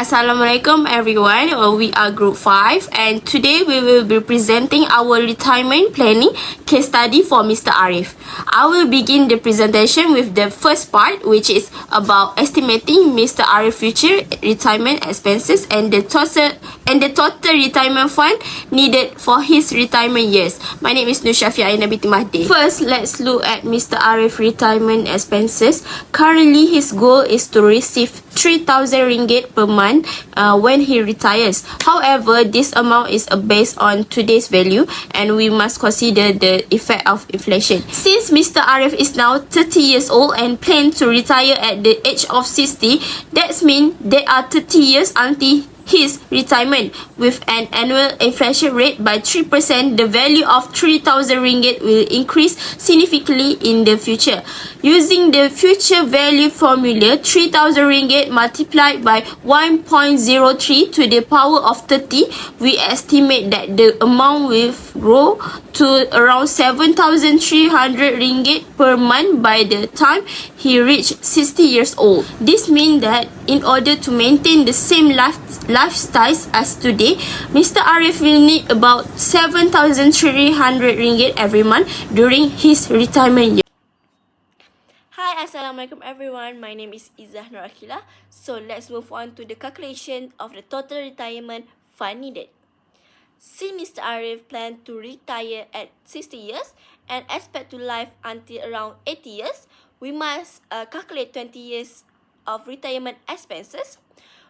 Assalamualaikum everyone, we are group 5 and today we will be presenting our retirement planning case study for Mr. Arif. I will begin the presentation with the first part, which is about estimating Mr. Arif's future retirement expenses and the total retirement fund needed for his retirement years. My name is SYAFIA AINA binti Mahdi. First, let's look at Mr. Arif's retirement expenses. Currently, his goal is to receive 3,000 ringgit per month when he retires. However, this amount is based on today's value and we must consider the effect of inflation. Since Mr. Arif is now 30 years old and plans to retire at the age of 60, that means there are 30 years until his retirement. With an annual inflation rate by 3%, the value of 3,000 ringgit will increase significantly in the future. Using the future value formula, 3,000 ringgit multiplied by 1.03 to the power of 30, we estimate that the amount will grow to around 7,300 ringgit per month by the time he reaches 60 years old. This means that in order to maintain the same lifestyles as today, Mr. Arif will need about 7,300 ringgit every month during his retirement year. Hi, Assalamualaikum everyone. My name is IZZAH AQILAH. So let's move on to the calculation of the total retirement fund needed. Since Mr. Arif plans to retire at 60 years and expect to live until around 80 years, we must calculate 20 years of retirement expenses.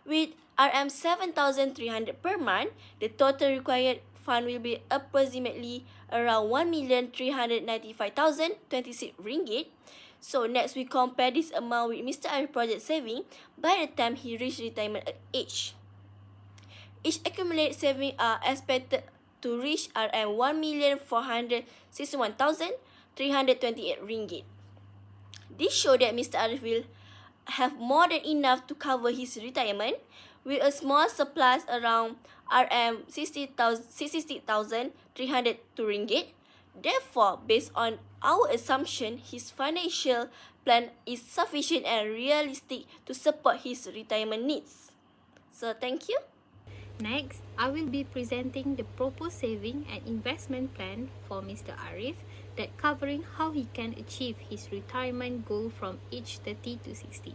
With RM7,300 per month, the total required fund will be approximately around 1,395,026 ringgit. So next we compare this amount with Mr. Arif project saving by the time he reaches retirement age. Each accumulated savings are expected to reach RM1,461,328 ringgit. This shows that Mr. Arif will have more than enough to cover his retirement, with a small surplus around RM66,302 ringgit. Therefore, based on our assumption, his financial plan is sufficient and realistic to support his retirement needs. So, thank you. Next, I will be presenting the proposed saving and investment plan for Mr. Arif that covering how he can achieve his retirement goal from age 30 to 60.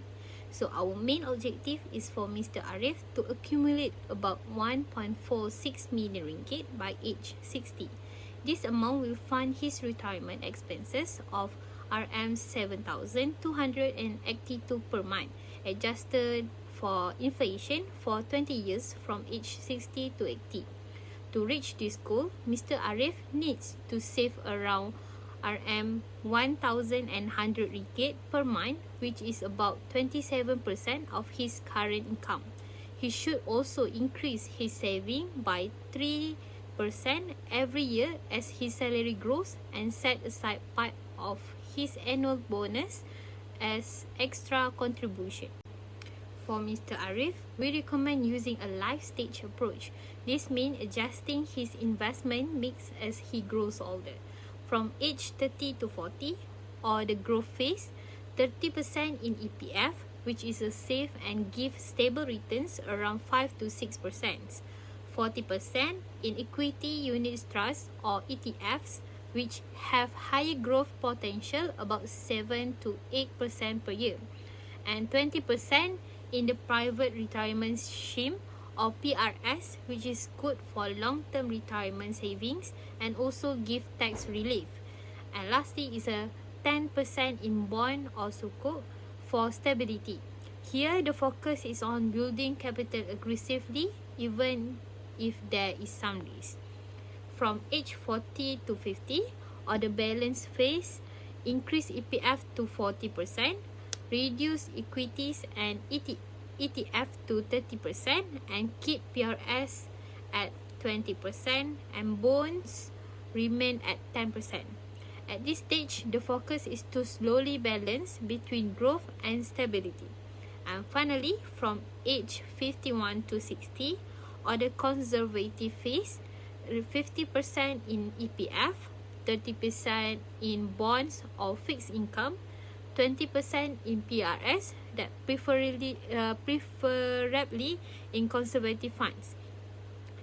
So our main objective is for Mr. Arif to accumulate about 1.46 million ringgit by age 60. This amount will fund his retirement expenses of RM7,282 per month, adjusted for inflation for 20 years from age 60 to 80. To reach this goal, Mr. Arif needs to save around RM1,100 ringgit per month, which is about 27% of his current income. He should also increase his saving by 3% every year as his salary grows and set aside part of his annual bonus as extra contribution. For Mr. Arif, we recommend using a life stage approach. This means adjusting his investment mix as he grows older. From age 30 to 40, or the growth phase, 30% in EPF, which is a safe and give stable returns around 5 to 6%. 40% in equity unit trusts or ETFs, which have higher growth potential about 7 to 8% per year. And 20% in the private retirement scheme or PRS, which is good for long-term retirement savings and also give tax relief. And lastly is a 10% in bond or sukuk for stability. Here the focus is on building capital aggressively even if there is some risk. From age 40 to 50 or the balance phase, increase EPF to 40%, reduce equities and ETF to 30% and keep PRS at 20% and bonds remain at 10%. At this stage, the focus is to slowly balance between growth and stability. And finally, from age 51 to 60 or the conservative phase, 50% in EPF, 30% in bonds or fixed income, 20% in PRS, that preferably in conservative funds.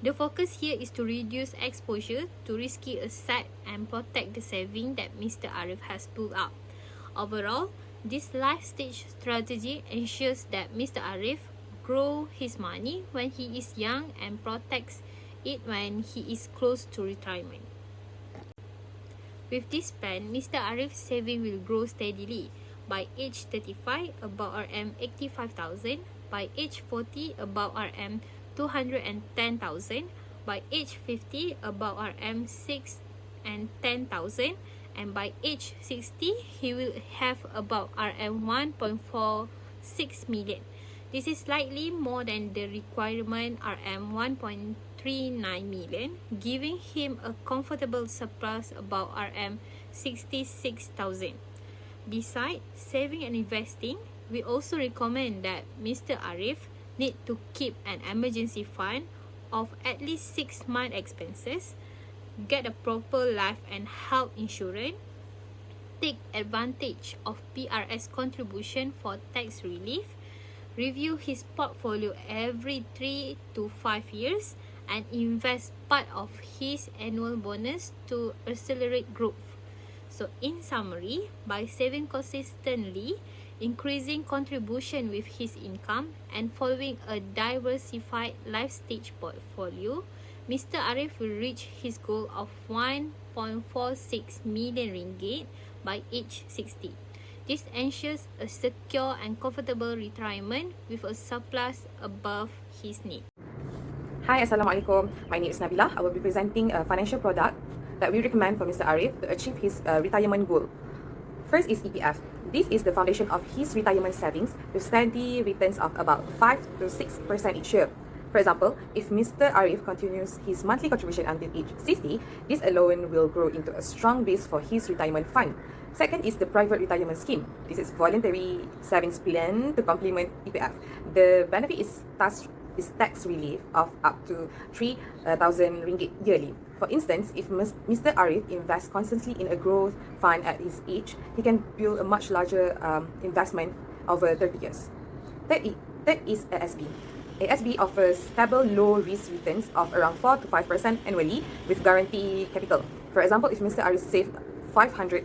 The focus here is to reduce exposure to risky assets and protect the saving that Mr. Arif has pulled up. Overall, this life stage strategy ensures that Mr. Arif grows his money when he is young and protects it when he is close to retirement. With this plan, Mr. Arif's saving will grow steadily. By age 35, about RM85,000. By age 40, about RM210,000. By age 50, about RM610,000. And by age 60, he will have about RM1.46 million. This is slightly more than the requirement RM1.39 million, giving him a comfortable surplus about RM66,000. Besides saving and investing, we also recommend that Mr. Arif need to keep an emergency fund of at least 6 months expenses, get a proper life and health insurance, take advantage of PRS contribution for tax relief, review his portfolio every 3 to 5 years, and invest part of his annual bonus to accelerate growth. So in summary, by saving consistently, increasing contribution with his income, and following a diversified life stage portfolio, Mr. Arif will reach his goal of 1.46 million ringgit by age 60. This ensures a secure and comfortable retirement with a surplus above his need. Hi, Assalamualaikum. My name is NABILAH. I will be presenting a financial product that we recommend for Mr. Arif to achieve his retirement goal. First is EPF. This is the foundation of his retirement savings with steady returns of about 5 to 6% each year. For example, if Mr. Arif continues his monthly contribution until age 60, this alone will grow into a strong base for his retirement fund. Second is the private retirement scheme. This is voluntary savings plan to complement EPF. The benefit is tax relief of up to 3,000 ringgit yearly. For instance, if Mr. Arif invests constantly in a growth fund at his age, he can build a much larger investment over 30 years. Third is ASB. ASB offers stable low-risk returns of around 4 to 5% annually with guaranteed capital. For example, if Mr. Arif saved 500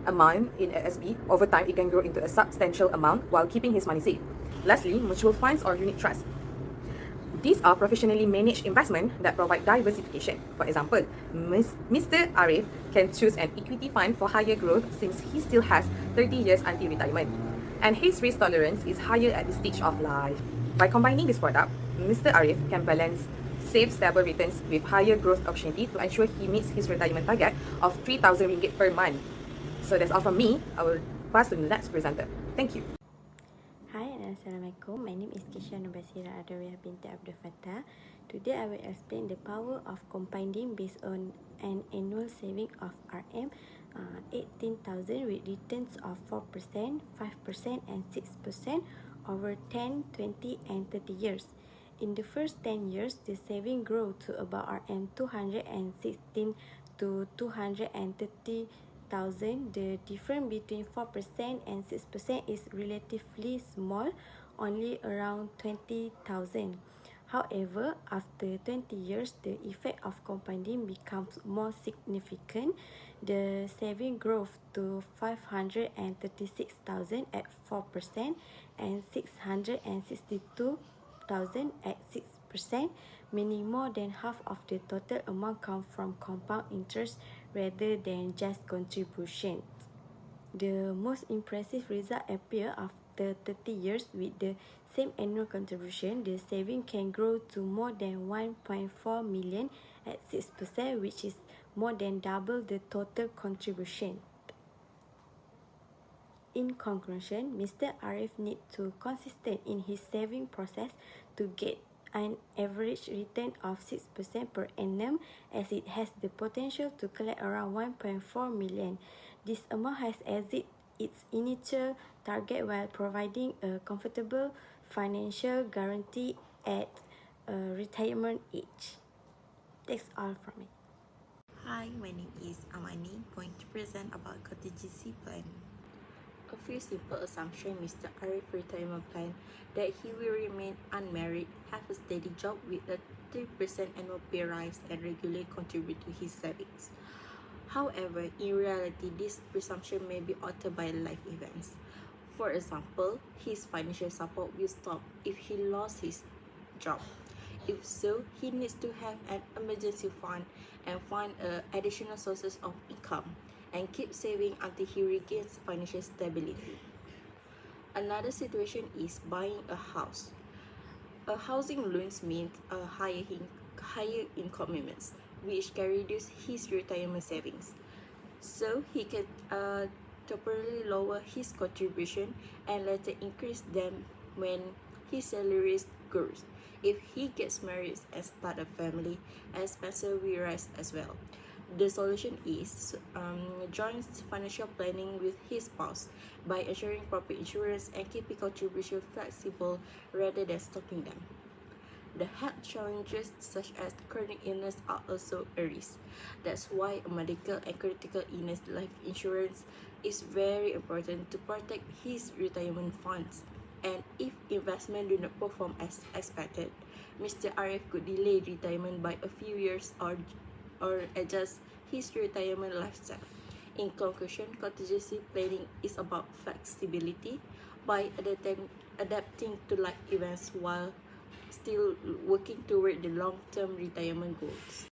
a month in ASB, over time it can grow into a substantial amount while keeping his money safe. Lastly, mutual funds or unit trusts. These are professionally managed investments that provide diversification. For example, Mr. Arif can choose an equity fund for higher growth since he still has 30 years until retirement, and his risk tolerance is higher at this stage of life. By combining this product, Mr. Arif can balance safe, stable returns with higher growth opportunity to ensure he meets his retirement target of 3,000 ringgit per month. So that's all from me. I will pass to the next presenter. Thank you. Hi and Assalamualaikum. My name is QISYA BASIRAH ADAWIYAH binti Abdul Fattah. Today I will explain the power of compounding based on an annual saving of RM18,000 with returns of 4%, 5% and 6% over 10, 20 and 30 years. In the first 10 years, the saving grew to about RM216 to 230,000. The difference between 4% and 6% is relatively small, only around 20,000. However, after 20 years, the effect of compounding becomes more significant. The saving grows to 536,000 at 4% and 662,000 at 6%, meaning more than half of the total amount comes from compound interest rather than just contributions. The most impressive result appear after 30 years with the same annual contribution. The saving can grow to more than 1.4 million at 6%, which is more than double the total contribution. In conclusion, Mr. Arif needs to consistent in his saving process to get an average return of 6% per annum, as it has the potential to collect around 1.4 million. This amount has exceeded its initial target while providing a comfortable financial guarantee at retirement age. That's all from me. Hi, my name is AMANI, going to present about contingency plan. a few simple assumptions Mr. Arif retirement plan that he will remain unmarried, have a steady job with a 3% annual pay rise and regularly contribute to his savings. However, in reality, this presumption may be altered by life events. For example, his financial support will stop if he lost his job. If so, he needs to have an emergency fund and find additional sources of income and keep saving until he regains financial stability. Another situation is buying a house. A housing loans means a higher income commitments, which can reduce his retirement savings. So he can temporarily lower his contribution and later increase them when his salary grows. If he gets married and start a family, expenses will rise as well. The solution is joint financial planning with his spouse by ensuring proper insurance and keeping contribution flexible rather than stopping them. The health challenges such as chronic illness are also a risk. That's why a medical and critical illness life insurance is very important to protect his retirement funds. And if investment do not perform as expected, Mr. Arif could delay retirement by a few years or adjust his retirement lifestyle. In conclusion, contingency planning is about flexibility by adapting to life events while still working toward the long-term retirement goals.